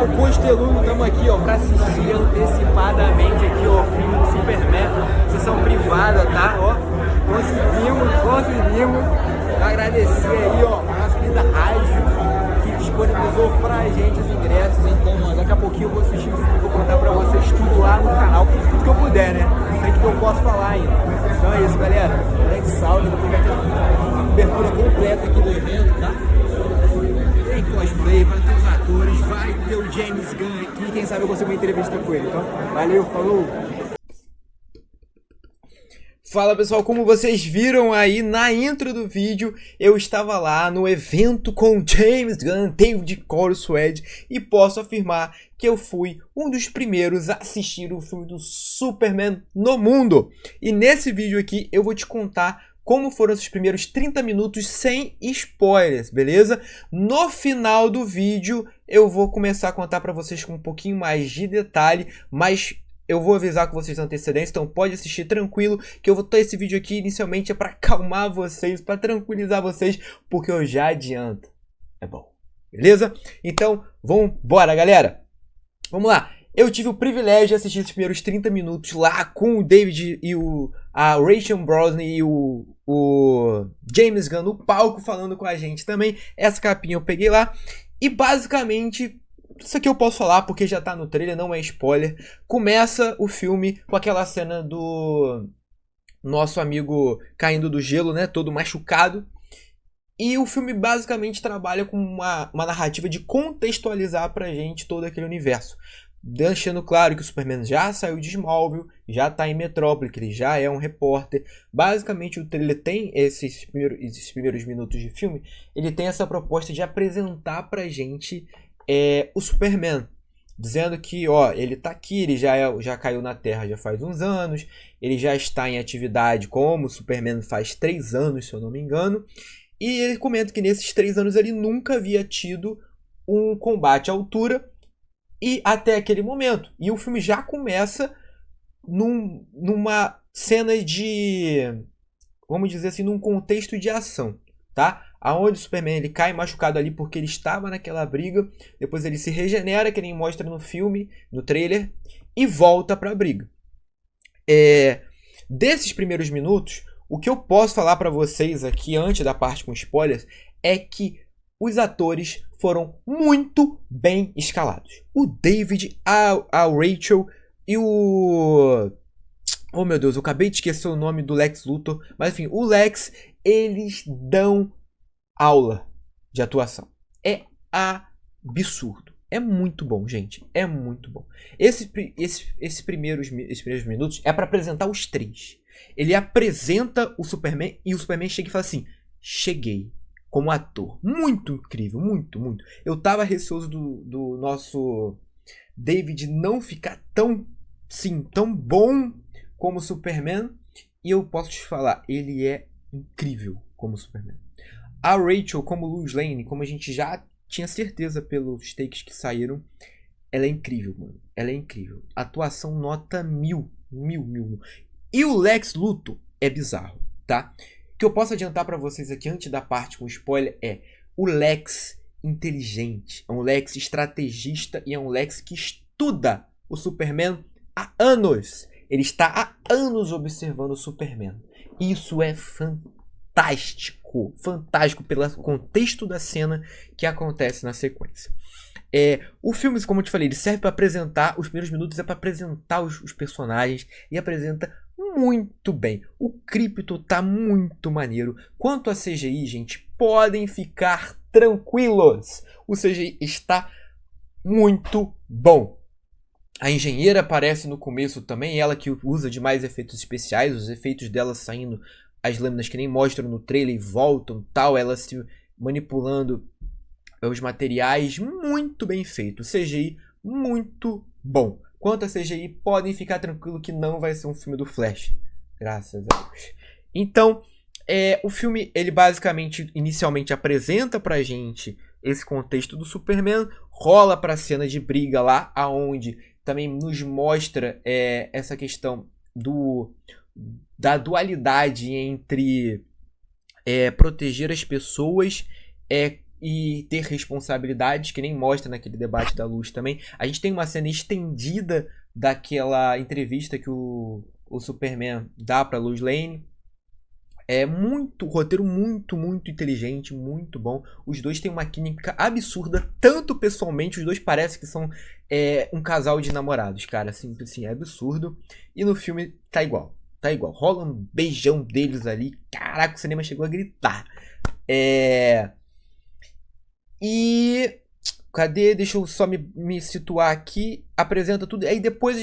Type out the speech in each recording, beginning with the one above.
o Costeludo, estamos aqui, ó, para assistir antecipadamente aqui, ó, o filme do Superman, sessão privada, tá? Ó, conseguimos. Agradecer aí, ó, a nossa querida rádio que disponibilizou pra gente os ingressos. Então, ó, daqui a pouquinho eu vou assistir o filme, vou contar pra vocês tudo lá no canal, tudo que eu puder, né? Sei que eu posso falar ainda. Então é isso, galera. Grande salve, depois vai ter uma cobertura completa aqui do evento, tá? Tem cosplay, vai ter os atores, vai ter o James Gunn aqui, quem sabe eu consigo uma entrevista com ele. Então, valeu, falou! Fala pessoal, como vocês viram aí na intro do vídeo, eu estava lá no evento com James Gunn, David Corenswet, e posso afirmar que eu fui um dos primeiros a assistir o filme do Superman no mundo. E nesse vídeo aqui eu vou te contar como foram esses primeiros 30 minutos sem spoilers, beleza? No final do vídeo eu vou começar a contar para vocês com um pouquinho mais de detalhe, mas eu vou avisar com vocês na antecedência, então pode assistir tranquilo, que eu vou ter esse vídeo aqui inicialmente é para acalmar vocês, para tranquilizar vocês, porque eu já adianto. É bom, beleza? Então, vamos embora, galera. Vamos lá. Eu tive o privilégio de assistir os primeiros 30 minutos lá com o David e a Rachel Brosnahan e o James Gunn no palco falando com a gente também. Essa capinha eu peguei lá e basicamente isso aqui eu posso falar porque já tá no trailer, não é spoiler. Começa o filme com aquela cena do nosso amigo caindo do gelo, né? Todo machucado. E o filme basicamente trabalha com uma narrativa de contextualizar pra gente todo aquele universo. Deixando claro que o Superman já saiu de Smallville, já tá em Metrópole, que ele já é um repórter. Basicamente o trailer tem esses primeiros minutos de filme, ele tem essa proposta de apresentar pra gente o Superman, dizendo que ó, ele tá aqui, ele já caiu na Terra já faz uns anos, ele já está em atividade como Superman faz 3 anos, se eu não me engano, e ele comenta que nesses 3 anos ele nunca havia tido um combate à altura e até aquele momento. E o filme já começa numa cena de, vamos dizer assim, num contexto de ação, tá? Aonde o Superman ele cai machucado ali porque ele estava naquela briga, depois ele se regenera, que nem mostra no filme, no trailer, e volta para a briga. Desses primeiros minutos, o que eu posso falar para vocês aqui, antes da parte com spoilers, é que os atores foram muito bem escalados. O David, a Rachel e o... Oh meu Deus, eu acabei de esquecer o nome do Lex Luthor, mas enfim, o Lex, eles dão aula de atuação. É absurdo. É muito bom, gente. É muito bom. Esses primeiros minutos é para apresentar os três. Ele apresenta o Superman e o Superman chega e fala assim: cheguei como ator. Muito incrível, muito. Eu tava receoso do nosso David não ficar tão bom como Superman. E eu posso te falar, ele é incrível como Superman. A Rachel como Lois Lane, como a gente já tinha certeza pelos takes que saíram, ela é incrível, mano. Ela é incrível. Atuação nota 1000. E o Lex Luthor é bizarro, tá? O que eu posso adiantar pra vocês aqui antes da parte com spoiler é o Lex inteligente, é um Lex estrategista e é um Lex que estuda o Superman há anos. Ele está há anos observando o Superman. Isso é fantástico pelo contexto da cena que acontece na sequência. O filme, como eu te falei, ele serve para apresentar, os primeiros minutos é para apresentar os personagens e apresenta muito bem. O Krypton tá muito maneiro. Quanto a CGI, gente, podem ficar tranquilos. O CGI está muito bom. A engenheira aparece no começo também, ela que usa de mais efeitos especiais, os efeitos dela saindo, as lâminas que nem mostram no trailer e voltam, tal, ela se manipulando os materiais, muito bem feito. CGI muito bom. Quanto a CGI, podem ficar tranquilo que não vai ser um filme do Flash. Graças a Deus. Então, o filme, ele basicamente, inicialmente apresenta pra gente esse contexto do Superman, rola pra cena de briga lá, aonde também nos mostra essa questão da dualidade entre proteger as pessoas e ter responsabilidades, que nem mostra naquele debate da luz também. A gente tem uma cena estendida daquela entrevista que o Superman dá pra Lois Lane. É muito, roteiro muito inteligente, muito bom. Os dois têm uma química absurda, tanto pessoalmente, os dois parecem que são um casal de namorados, cara, assim, é absurdo. E no filme tá igual, tá igual. Rola um beijão deles ali, caraca, o cinema chegou a gritar. E cadê? Deixa eu só me situar aqui. Apresenta tudo. Aí depois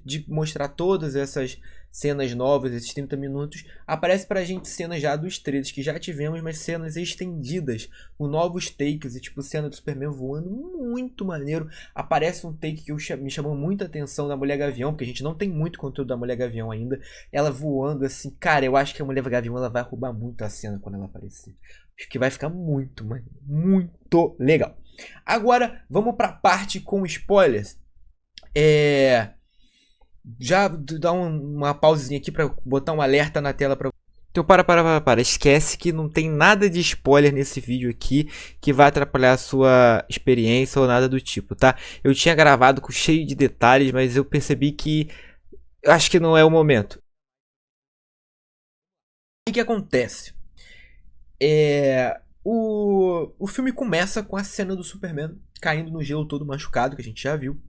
de mostrar todas essas cenas novas, esses 30 minutos, aparece pra gente cenas já dos trailers que já tivemos, mas cenas estendidas, com novos takes, e tipo, cena do Superman voando, muito maneiro. Aparece um take que me chamou muita atenção da Mulher Gavião, porque a gente não tem muito conteúdo da Mulher Gavião ainda. Ela voando assim, cara, eu acho que a Mulher Gavião ela vai roubar muito a cena quando ela aparecer. Acho que vai ficar muito legal. Agora, vamos pra parte com spoilers. Já dá uma pausinha aqui pra botar um alerta na tela pra... Então para. Esquece que não tem nada de spoiler nesse vídeo aqui que vai atrapalhar a sua experiência ou nada do tipo, tá? Eu tinha gravado cheio de detalhes, mas eu percebi que eu acho que não é o momento. O que acontece? O filme começa com a cena do Superman caindo no gelo todo machucado, que a gente já viu.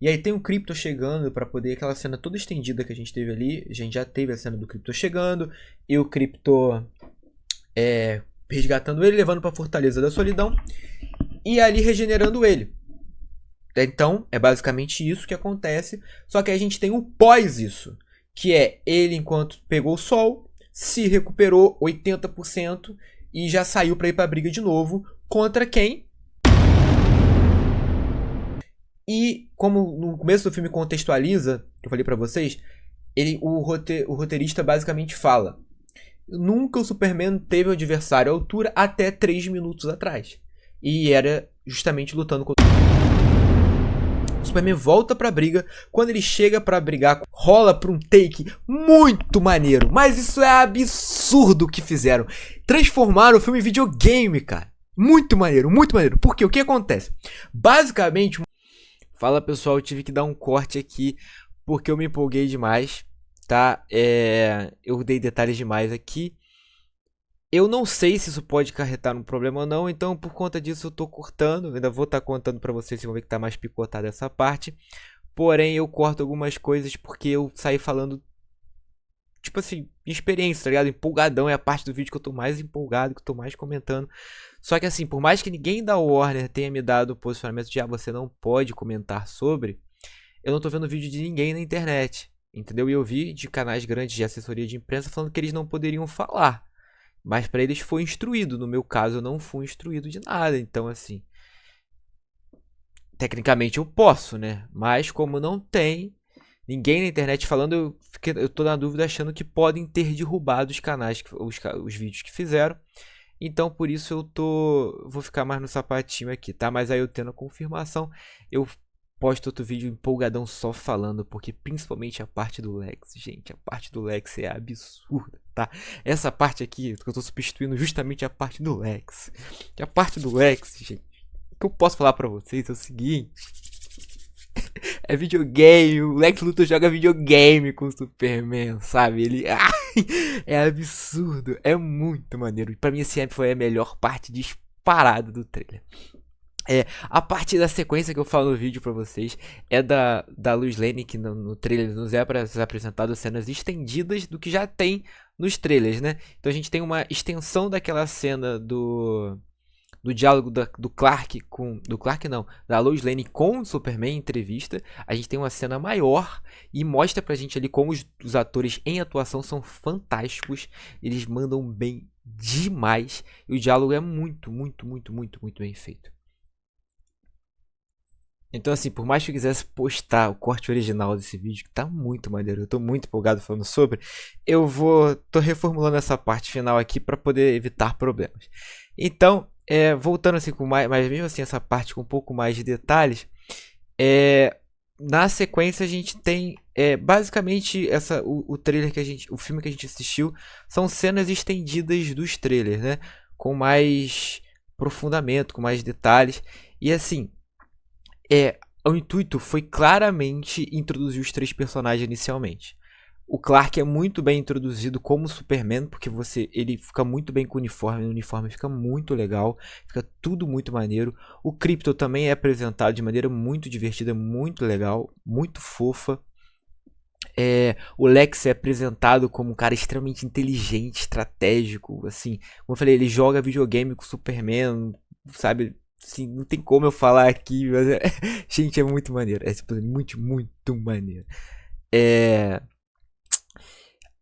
E aí tem o Krypto chegando para poder... Aquela cena toda estendida que a gente teve ali. A gente já teve a cena do Krypto chegando. E o Krypto resgatando ele, levando para a Fortaleza da Solidão. E ali regenerando ele. Então, é basicamente isso que acontece. Só que a gente tem o pós isso. Que é ele enquanto pegou o sol, se recuperou 80% e já saiu para ir para a briga de novo. Contra quem? E como no começo do filme contextualiza, que eu falei pra vocês, o roteirista basicamente fala: nunca o Superman teve um adversário à altura até 3 minutos atrás. E era justamente lutando contra... O Superman volta pra briga. Quando ele chega pra brigar, rola pra um take muito maneiro. Mas isso é absurdo o que fizeram. Transformaram o filme em videogame, cara. Muito maneiro, muito maneiro. Porque o que acontece? Basicamente... Fala pessoal, eu tive que dar um corte aqui porque eu me empolguei demais, tá? Eu dei detalhes demais aqui. Eu não sei se isso pode acarretar um problema ou não, então por conta disso eu tô cortando. Eu ainda vou estar contando pra vocês, vocês vão ver que tá mais picotada essa parte. Porém eu corto algumas coisas porque eu saí falando, tipo assim, experiência, tá ligado? Empolgadão é a parte do vídeo que eu tô mais empolgado, que eu tô mais comentando. Só que assim, por mais que ninguém da Warner tenha me dado o posicionamento de você não pode comentar sobre, eu não tô vendo vídeo de ninguém na internet, entendeu? E eu vi de canais grandes de assessoria de imprensa falando que eles não poderiam falar. Mas pra eles foi instruído, no meu caso eu não fui instruído de nada, então assim... Tecnicamente eu posso, né? Mas como não tem ninguém na internet falando, eu tô na dúvida achando que podem ter derrubado os canais, os vídeos que fizeram. Então por isso eu vou ficar mais no sapatinho aqui, tá? Mas aí eu tendo a confirmação, eu posto outro vídeo empolgadão só falando, porque principalmente a parte do Lex, gente, a parte do Lex é absurda, tá? Essa parte aqui, que eu tô substituindo justamente a parte do Lex. E a parte do Lex, gente, o que eu posso falar pra vocês é o seguinte... É videogame, o Lex Luthor joga videogame com o Superman, sabe? Ele... é absurdo, é muito maneiro. E pra mim esse foi a melhor parte disparada do trailer. A parte da sequência que eu falo no vídeo pra vocês é da Lois Lane, que no trailer nos é apresentado cenas estendidas do que já tem nos trailers, né? Então a gente tem uma extensão daquela cena do diálogo do Clark com... Do Clark não, da Lois Lane com o Superman em entrevista. A gente tem uma cena maior e mostra pra gente ali como os atores em atuação são fantásticos. Eles mandam bem demais. E o diálogo é muito bem feito. Então assim, por mais que eu quisesse postar o corte original desse vídeo, que tá muito maneiro, eu tô muito empolgado falando sobre, tô reformulando essa parte final aqui pra poder evitar problemas. Então, voltando assim com mais, mas mesmo assim essa parte com um pouco mais de detalhes, na sequência a gente tem basicamente o trailer o filme que a gente assistiu são cenas estendidas dos trailers, né? Com mais aprofundamento, com mais detalhes. E assim, o intuito foi claramente introduzir os 3 personagens inicialmente. O Clark é muito bem introduzido como Superman, porque ele fica muito bem com o uniforme fica muito legal, fica tudo muito maneiro. O Krypto também é apresentado de maneira muito divertida, muito legal, muito fofa. O Lex é apresentado como um cara extremamente inteligente, estratégico, assim. Como eu falei, ele joga videogame com o Superman, sabe? Assim, não tem como eu falar aqui, mas gente, é muito maneiro. É tipo, muito, muito maneiro.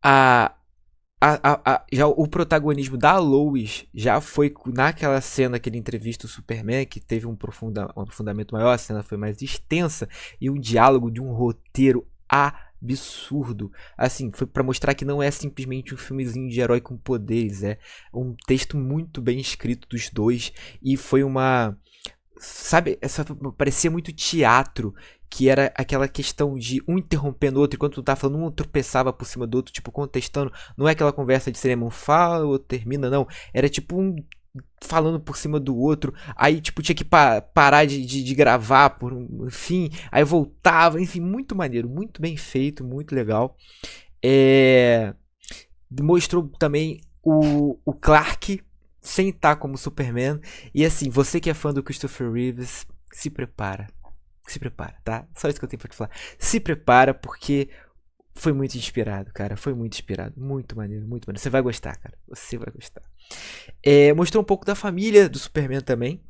A, já o protagonismo da Lois já foi naquela cena que ele entrevista o Superman, que teve um aprofundamento maior, a cena foi mais extensa, e um diálogo de um roteiro absurdo. Assim, foi pra mostrar que não é simplesmente um filmezinho de herói com poderes, é um texto muito bem escrito dos dois, e foi uma... Sabe, parecia muito teatro, que era aquela questão de um interrompendo o outro, enquanto tu tá falando, um tropeçava por cima do outro, tipo, contestando. Não é aquela conversa de cinema, um fala, o outro termina, não. Era tipo um falando por cima do outro, aí tipo tinha que parar de gravar por enfim, aí voltava, enfim, muito maneiro, muito bem feito, muito legal. Mostrou também o Clark sem estar como Superman. E assim, você que é fã do Christopher Reeves, se prepara. Se prepara, tá? Só isso que eu tenho pra te falar. Se prepara, porque foi muito inspirado, cara. Foi muito inspirado. Muito maneiro, muito maneiro. Você vai gostar, cara. Você vai gostar. Mostrou um pouco da família do Superman também.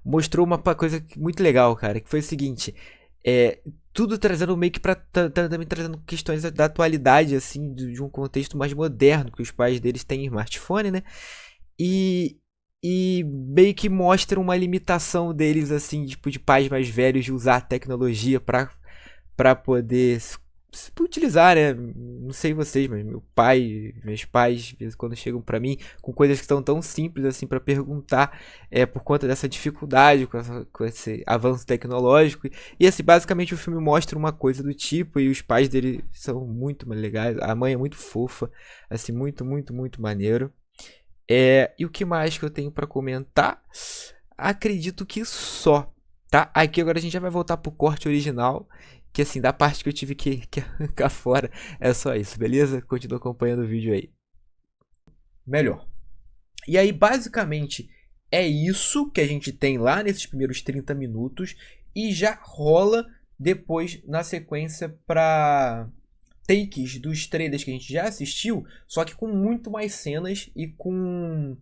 Mostrou uma coisa muito legal, cara. Que foi o seguinte. Tudo trazendo meio que pra também trazendo questões da atualidade, assim, de um contexto mais moderno, que os pais deles têm smartphone, né? E meio que mostra uma limitação deles, assim, tipo, de pais mais velhos de usar a tecnologia pra poder utilizar, né? Não sei vocês, mas meus pais, de vez em quando chegam pra mim com coisas que são tão simples assim pra perguntar, por conta dessa dificuldade com esse avanço tecnológico. E assim, basicamente o filme mostra uma coisa do tipo, e os pais dele são muito legais, a mãe é muito fofa, assim, muito, muito, muito maneiro. E o que mais que eu tenho pra comentar? Acredito que só, tá? Aqui agora a gente já vai voltar pro corte original, que assim, da parte que eu tive que arrancar fora, é só isso, beleza? Continua acompanhando o vídeo aí. Melhor. E aí, basicamente, é isso que a gente tem lá nesses primeiros 30 minutos, e já rola depois, na sequência, pra takes dos trailers que a gente já assistiu, só que com muito mais cenas e com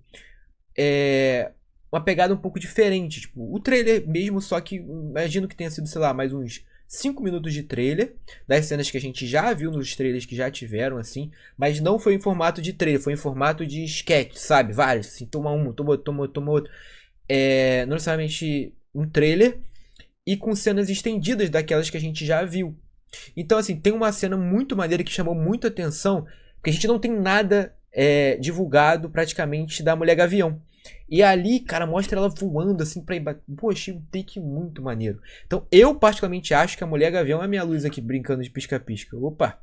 uma pegada um pouco diferente. Tipo, o trailer mesmo, só que imagino que tenha sido, sei lá, mais uns 5 minutos de trailer, das cenas que a gente já viu nos trailers que já tiveram, assim, mas não foi em formato de trailer, foi em formato de sketch, sabe? Vários, assim, toma um, toma outro, toma outro. Não necessariamente um trailer, e com cenas estendidas daquelas que a gente já viu. Então, assim, tem uma cena muito maneira que chamou muito atenção, porque a gente não tem nada divulgado praticamente da Mulher Gavião. E ali, cara, mostra ela voando assim pra ir. Pô, achei um take muito maneiro. Então, eu particularmente acho que a Mulher Gavião é a minha luz aqui brincando de pisca-pisca. Opa!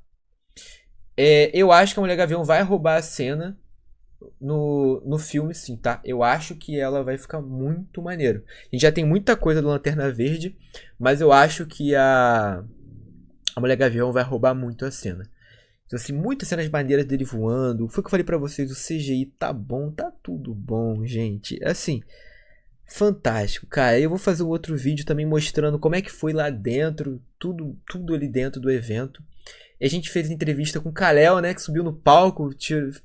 Eu acho que a Mulher Gavião vai roubar a cena no filme, sim, tá? Eu acho que ela vai ficar muito maneiro. A gente já tem muita coisa do Lanterna Verde, mas eu acho que a Mulher Gavião vai roubar muito a cena. Então, assim, muitas cenas maneiras dele voando. Foi o que eu falei pra vocês, o CGI tá bom, tá tudo bom, gente. Assim, fantástico, cara. Eu vou fazer um outro vídeo também mostrando como é que foi lá dentro, tudo ali dentro do evento. E a gente fez entrevista com o Kal-El, né, que subiu no palco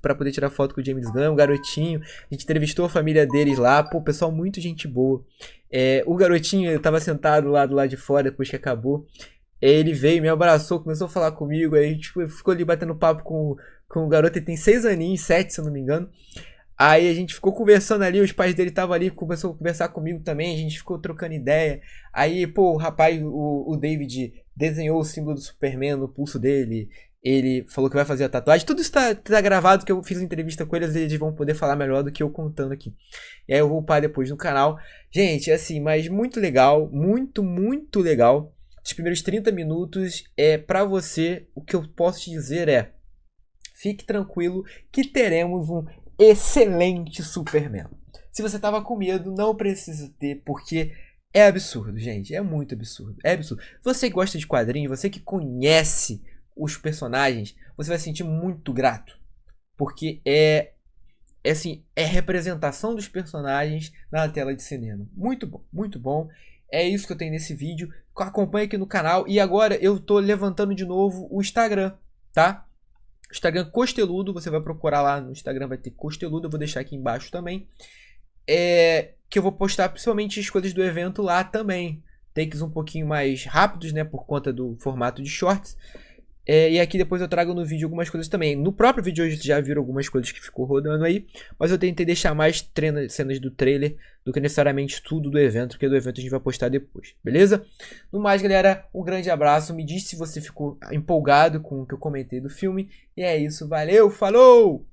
pra poder tirar foto com o James Gunn, o garotinho. A gente entrevistou a família deles lá, pô, pessoal, muito gente boa. O garotinho tava sentado lá do lado de fora depois que acabou. Ele veio, me abraçou, começou a falar comigo, aí a gente ficou ali batendo papo com o garoto, ele tem 6 aninhos, 7 se eu não me engano. Aí a gente ficou conversando ali, os pais dele estavam ali, começou a conversar comigo também, a gente ficou trocando ideia. Aí, pô, o rapaz, o David, desenhou o símbolo do Superman no pulso dele, ele falou que vai fazer a tatuagem. Tudo isso tá gravado, que eu fiz entrevista com eles vão poder falar melhor do que eu contando aqui. E aí eu vou upar depois no canal. Gente, assim, mas muito legal, muito, muito legal. Os primeiros 30 minutos pra você, o que eu posso te dizer fique tranquilo que teremos um excelente Superman. Se você tava com medo, não precisa ter, porque é absurdo, gente. É muito absurdo. É absurdo. Você que gosta de quadrinhos, você que conhece os personagens, você vai se sentir muito grato. Porque assim, é representação dos personagens na tela de cinema. Muito bom, muito bom. É isso que eu tenho nesse vídeo. Acompanhe aqui no canal. E agora eu tô levantando de novo o Instagram, tá? Instagram Costeludo, você vai procurar lá no Instagram, vai ter Costeludo, eu vou deixar aqui embaixo também. Que eu vou postar principalmente as coisas do evento lá também. Takes um pouquinho mais rápidos, né, por conta do formato de shorts. E aqui depois eu trago no vídeo algumas coisas também. No próprio vídeo hoje já viram algumas coisas que ficou rodando aí. Mas eu tentei deixar mais cenas do trailer do que necessariamente tudo do evento. Porque do evento a gente vai postar depois, beleza? No mais, galera, um grande abraço. Me diz se você ficou empolgado com o que eu comentei do filme. E é isso, valeu, falou!